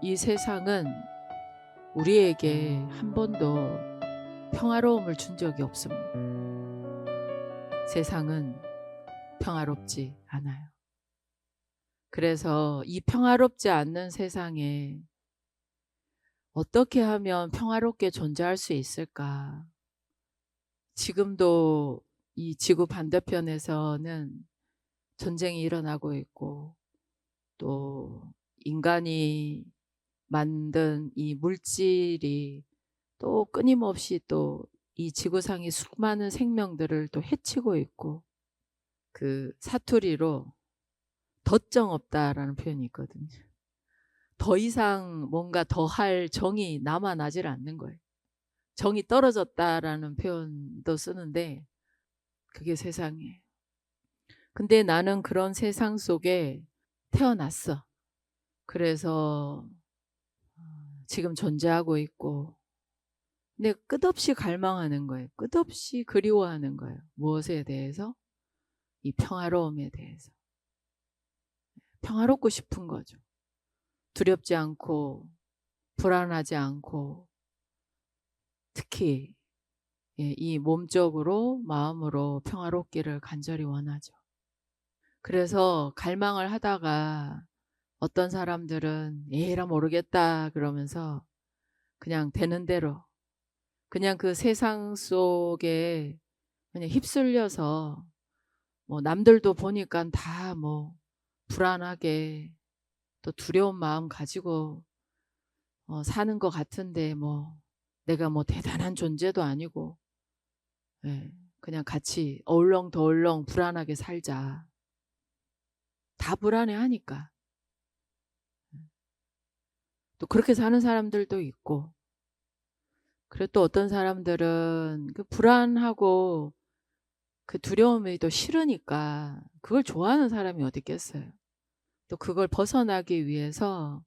이 세상은 우리에게 한 번도 평화로움을 준 적이 없습니다. 세상은 평화롭지 않아요. 그래서 이 평화롭지 않는 세상에 어떻게 하면 평화롭게 존재할 수 있을까? 지금도 이 지구 반대편에서는 전쟁이 일어나고 있고, 또 인간이 만든 이 물질이 또 끊임없이 또 이 지구상의 수많은 생명들을 또 해치고 있고, 그 사투리로 덧정 없다라는 표현이 있거든요. 더 이상 뭔가 더 할 정이 남아나질 않는 거예요. 정이 떨어졌다라는 표현도 쓰는데 그게 세상이에요. 근데 나는 그런 세상 속에 태어났어. 그래서 지금 존재하고 있고, 근데 끝없이 갈망하는 거예요. 끝없이 그리워하는 거예요. 무엇에 대해서? 이 평화로움에 대해서. 평화롭고 싶은 거죠. 두렵지 않고 불안하지 않고, 특히 이 몸적으로 마음으로 평화롭기를 간절히 원하죠. 그래서 갈망을 하다가 어떤 사람들은 에라 모르겠다 그러면서 그냥 되는 대로, 그냥 그 세상 속에 그냥 휩쓸려서, 뭐 남들도 보니까 다 뭐 불안하게 또 두려운 마음 가지고 사는 것 같은데, 뭐 내가 뭐 대단한 존재도 아니고, 예, 그냥 같이 어울렁더울렁 불안하게 살자. 다 불안해하니까. 또 그렇게 사는 사람들도 있고, 그리고 또 어떤 사람들은 그 불안하고 그 두려움이 또 싫으니까 그걸 좋아하는 사람이 어디 있겠어요. 또 그걸 벗어나기 위해서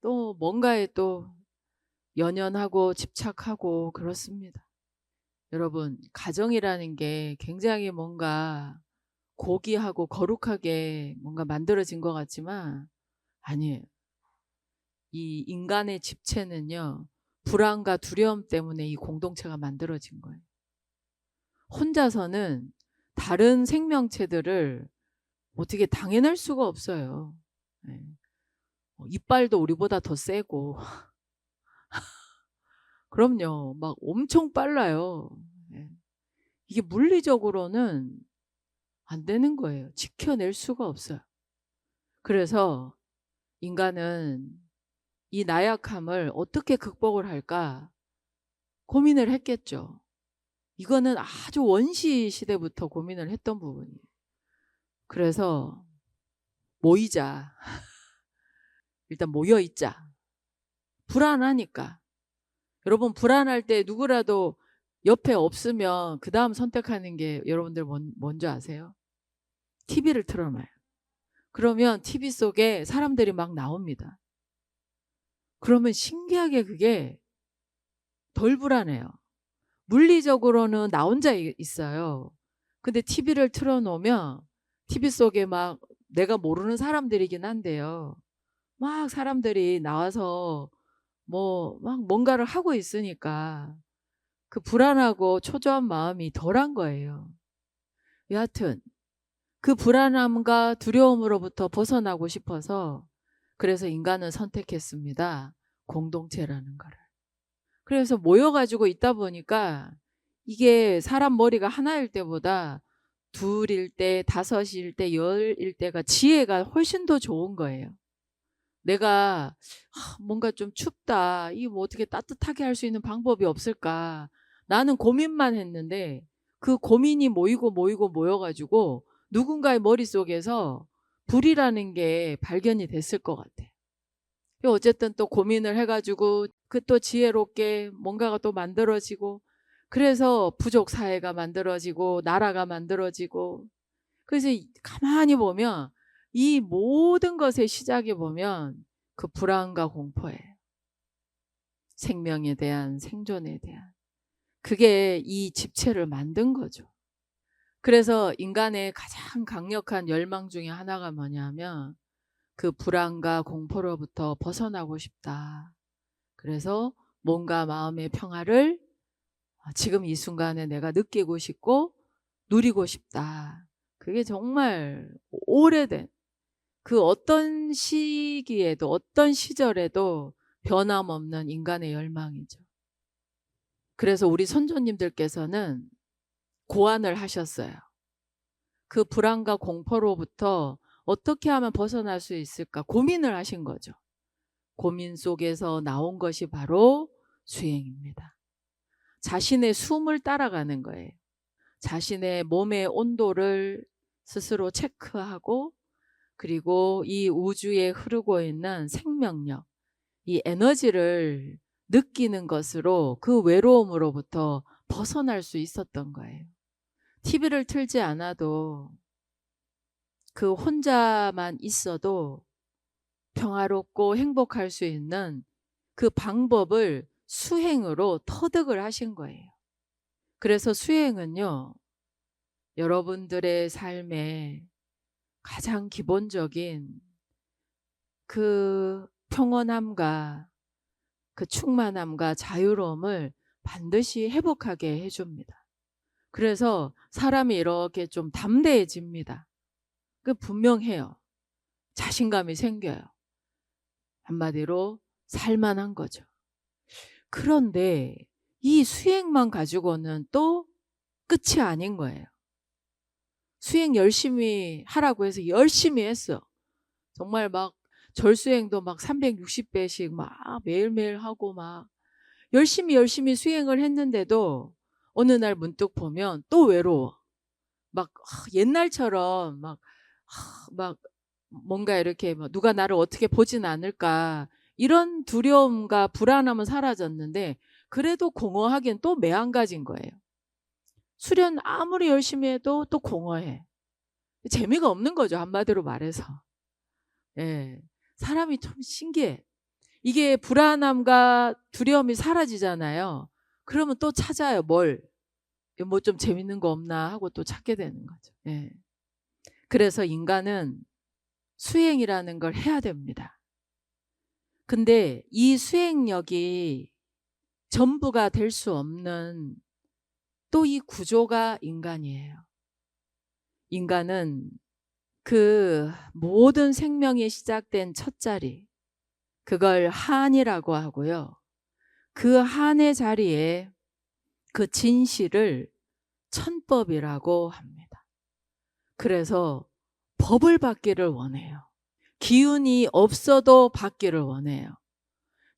또 뭔가에 또 연연하고 집착하고 그렇습니다. 여러분, 가정이라는 게 굉장히 뭔가 고귀하고 거룩하게 뭔가 만들어진 것 같지만 아니에요. 이 인간의 집체는요, 불안과 두려움 때문에 이 공동체가 만들어진 거예요. 혼자서는 다른 생명체들을 어떻게 당해낼 수가 없어요. 예. 이빨도 우리보다 더 세고 그럼요. 막 엄청 빨라요. 예. 이게 물리적으로는 안 되는 거예요. 지켜낼 수가 없어요. 그래서 인간은 이 나약함을 어떻게 극복을 할까 고민을 했겠죠. 이거는 아주 원시 시대부터 고민을 했던 부분이에요. 그래서 모이자. 일단 모여 있자. 불안하니까. 여러분, 불안할 때 누구라도 옆에 없으면 그 다음 선택하는 게 여러분들 뭔지 아세요? TV를 틀어놔요. 그러면 TV 속에 사람들이 막 나옵니다. 그러면 신기하게 그게 덜 불안해요. 물리적으로는 나 혼자 있어요. 근데 TV를 틀어놓으면 TV 속에 막 내가 모르는 사람들이긴 한데요, 막 사람들이 나와서 뭐 막 뭔가를 하고 있으니까 그 불안하고 초조한 마음이 덜한 거예요. 여하튼 그 불안함과 두려움으로부터 벗어나고 싶어서, 그래서 인간은 선택했습니다. 공동체라는 거를. 그래서 모여가지고 있다 보니까 이게 사람 머리가 하나일 때보다 둘일 때, 다섯일 때, 열일 때가 지혜가 훨씬 더 좋은 거예요. 내가 뭔가 좀 춥다, 이 뭐 어떻게 따뜻하게 할 수 있는 방법이 없을까, 나는 고민만 했는데 그 고민이 모이고 모이고 모여가지고 누군가의 머릿속에서 불이라는 게 발견이 됐을 것 같아. 어쨌든 또 고민을 해가지고 그 또 지혜롭게 뭔가가 또 만들어지고, 그래서 부족 사회가 만들어지고 나라가 만들어지고. 그래서 가만히 보면 이 모든 것의 시작에 보면 그 불안과 공포예요. 생명에 대한, 생존에 대한. 그게 이 집체를 만든 거죠. 그래서 인간의 가장 강력한 열망 중에 하나가 뭐냐면 그 불안과 공포로부터 벗어나고 싶다. 그래서 몸과 마음의 평화를 지금 이 순간에 내가 느끼고 싶고 누리고 싶다. 그게 정말 오래된 그 어떤 시기에도 어떤 시절에도 변함없는 인간의 열망이죠. 그래서 우리 선조님들께서는 고안을 하셨어요. 그 불안과 공포로부터 어떻게 하면 벗어날 수 있을까 고민을 하신 거죠. 고민 속에서 나온 것이 바로 수행입니다. 자신의 숨을 따라가는 거예요. 자신의 몸의 온도를 스스로 체크하고 그리고 이 우주에 흐르고 있는 생명력, 이 에너지를 느끼는 것으로 그 외로움으로부터 벗어날 수 있었던 거예요. TV를 틀지 않아도 그 혼자만 있어도 평화롭고 행복할 수 있는 그 방법을 수행으로 터득을 하신 거예요. 그래서 수행은요, 여러분들의 삶에 가장 기본적인 그 평온함과 그 충만함과 자유로움을 반드시 회복하게 해줍니다. 그래서 사람이 이렇게 좀 담대해집니다. 그 분명해요. 자신감이 생겨요. 한마디로 살만한 거죠. 그런데 이 수행만 가지고는 또 끝이 아닌 거예요. 수행 열심히 하라고 해서 열심히 했어. 정말 막 절수행도 막 360배씩 막 매일매일 하고 막 열심히 수행을 했는데도 어느 날 문득 보면 또 외로워. 막 옛날처럼 막 뭔가 이렇게 뭐 누가 나를 어떻게 보진 않을까 이런 두려움과 불안함은 사라졌는데 그래도 공허하긴 또 매한가지인 거예요. 수련 아무리 열심히 해도 또 공허해. 재미가 없는 거죠, 한마디로 말해서. 예, 사람이 참 신기해. 이게 불안함과 두려움이 사라지잖아요. 그러면 또 찾아요. 뭘? 뭐 좀 재밌는 거 없나 하고 또 찾게 되는 거죠. 예. 그래서 인간은 수행이라는 걸 해야 됩니다. 근데 이 수행력이 전부가 될 수 없는 또 이 구조가 인간이에요. 인간은 그 모든 생명이 시작된 첫 자리, 그걸 한이라고 하고요. 그 한의 자리에 그 진실을 천법이라고 합니다. 그래서 법을 받기를 원해요. 기운이 없어도 받기를 원해요.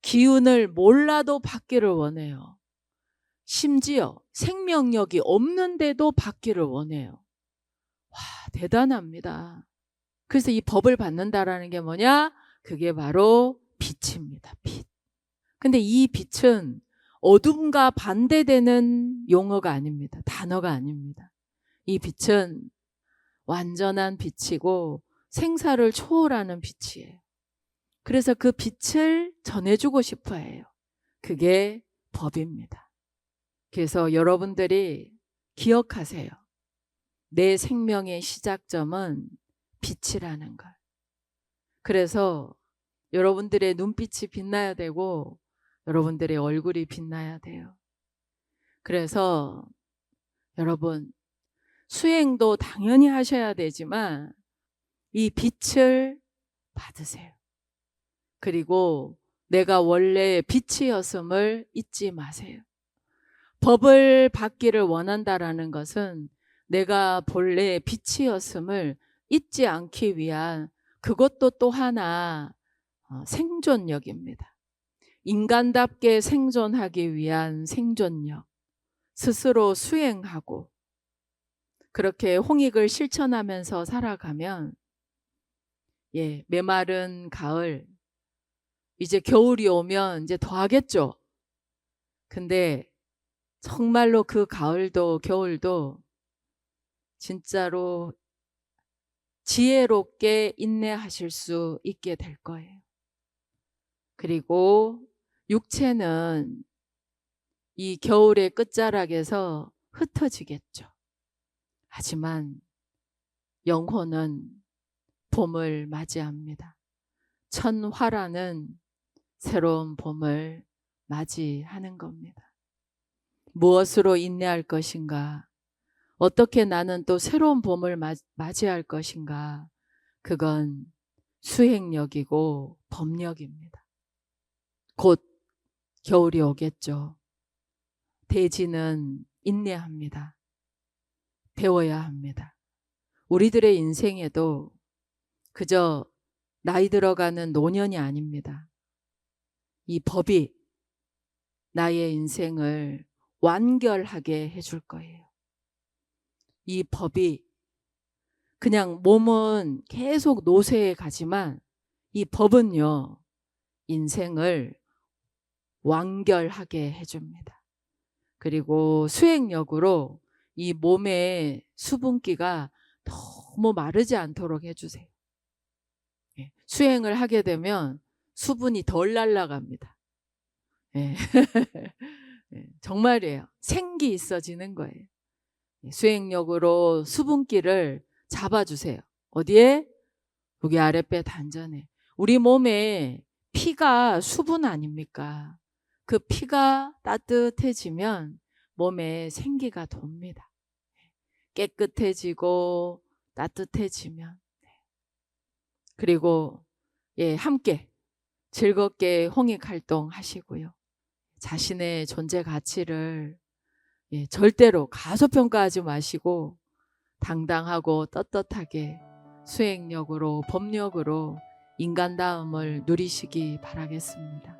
기운을 몰라도 받기를 원해요. 심지어 생명력이 없는데도 받기를 원해요. 와, 대단합니다. 그래서 이 법을 받는다라는 게 뭐냐? 그게 바로 빛입니다. 빛. 근데 이 빛은 어둠과 반대되는 용어가 아닙니다. 단어가 아닙니다. 이 빛은 완전한 빛이고 생사를 초월하는 빛이에요. 그래서 그 빛을 전해주고 싶어 해요. 그게 법입니다. 그래서 여러분들이 기억하세요. 내 생명의 시작점은 빛이라는 걸. 그래서 여러분들의 눈빛이 빛나야 되고 여러분들의 얼굴이 빛나야 돼요. 그래서 여러분 수행도 당연히 하셔야 되지만 이 빛을 받으세요. 그리고 내가 원래 빛이었음을 잊지 마세요. 법을 받기를 원한다라는 것은 내가 본래 빛이었음을 잊지 않기 위한 그것도 또 하나 생존력입니다. 인간답게 생존하기 위한 생존력, 스스로 수행하고 그렇게 홍익을 실천하면서 살아가면 메마른 가을, 이제 겨울이 오면 이제 더 하겠죠. 근데 정말로 그 가을도 겨울도 진짜로 지혜롭게 인내하실 수 있게 될 거예요. 그리고 육체는 이 겨울의 끝자락에서 흩어지겠죠. 하지만 영혼은 봄을 맞이합니다. 천화라는 새로운 봄을 맞이하는 겁니다. 무엇으로 인내할 것인가? 어떻게 나는 또 새로운 봄을 맞이할 것인가? 그건 수행력이고 법력입니다. 곧 겨울이 오겠죠. 대지는 인내합니다. 배워야 합니다. 우리들의 인생에도 그저 나이 들어가는 노년이 아닙니다. 이 법이 나의 인생을 완결하게 해줄 거예요. 이 법이 그냥 몸은 계속 노쇠해 가지만 이 법은요, 인생을 완결하게 해줍니다. 그리고 수행력으로 이 몸의 수분기가 너무 마르지 않도록 해주세요. 수행을 하게 되면 수분이 덜 날아갑니다. 예. 정말이에요. 생기 있어지는 거예요. 수행력으로 수분기를 잡아주세요. 어디에? 여기 아랫배 단전에. 우리 몸에 피가 수분 아닙니까? 그 피가 따뜻해지면 몸에 생기가 돕니다. 깨끗해지고 따뜻해지면. 그리고 함께 즐겁게 홍익 활동하시고요. 자신의 존재 가치를 절대로 가소평가하지 마시고 당당하고 떳떳하게 수행력으로 법력으로 인간다움을 누리시기 바라겠습니다.